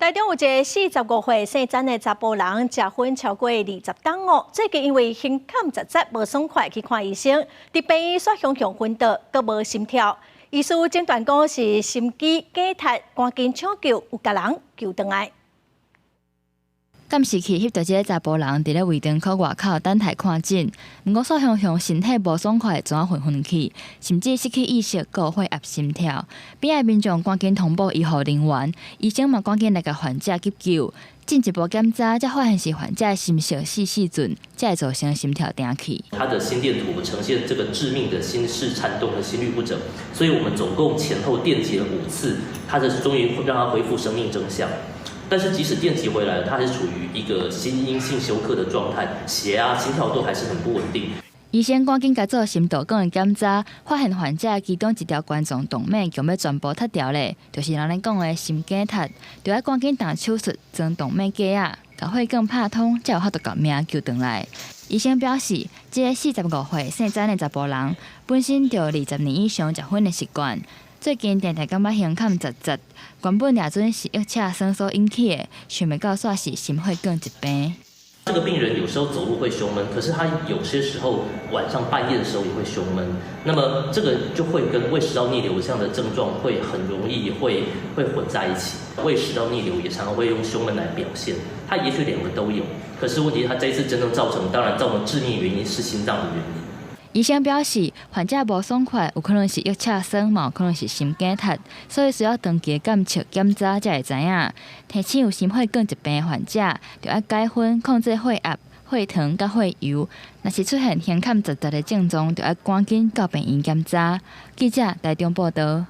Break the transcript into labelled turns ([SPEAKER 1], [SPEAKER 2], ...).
[SPEAKER 1] 台中有一个45岁姓詹的查甫人，食薰超过20天哦。最近因为胸坎杂杂无爽快去看医生，伫病院煞雄昏倒，阁无心跳。医师诊断讲是心肌梗塞，赶紧抢救，有家人救回来。
[SPEAKER 2] 监视器翕到一个查甫人伫咧胃肠口外口等待看诊，不过煞雄身体无爽快，转昏去，甚至失去意识，有血压、心跳。边仔民众赶紧通报医护人员，医生嘛赶紧来甲患者急救。进一步检查，才发现是患者心室细菌，才会造成心跳停去。
[SPEAKER 3] 他的心电图呈现这个致命的心室颤动和心律不整，所以我们总共前后电击了5次，他终于让他恢复生命征象。但是即使电击回来了，他还是处于一个心因性休克的状态，血压、心跳都还是很不稳定。
[SPEAKER 2] 医生赶紧甲做心导管的检查，发现患者其中一条冠状动脉强要全部切掉咧，就是人咧讲的心梗塞，就要赶紧动手术将动脉隔啊，甲血管拍通，才有法度把命救回来。医生表示，这个45岁姓詹的查甫人，本身就有20年以上食薰的习惯。最近常常感觉胸坎杂杂，原本也准是约车酸所引起的，想袂到煞是心血管疾病。
[SPEAKER 3] 这个病人有时候走路会胸闷，可是他有些时候晚上半夜的时候也会胸闷，那么这个就会跟胃食道逆流这样的症状会很容易会混在一起。胃食道逆流也常常会用胸闷来表现，他也许2个都有，可是问题他这一次真正造成致命原因是心脏的原因。
[SPEAKER 2] 医生表示，患者无爽快，有可能是约车酸，嘛有可能是心梗塞，所以需要长期监测检查才会知影。提醒有心血管疾病的患者，就要戒薰，控制血压、血糖甲血油。若是出现胸坎杂杂的症状，就要赶紧到病院检查。记者台中报道。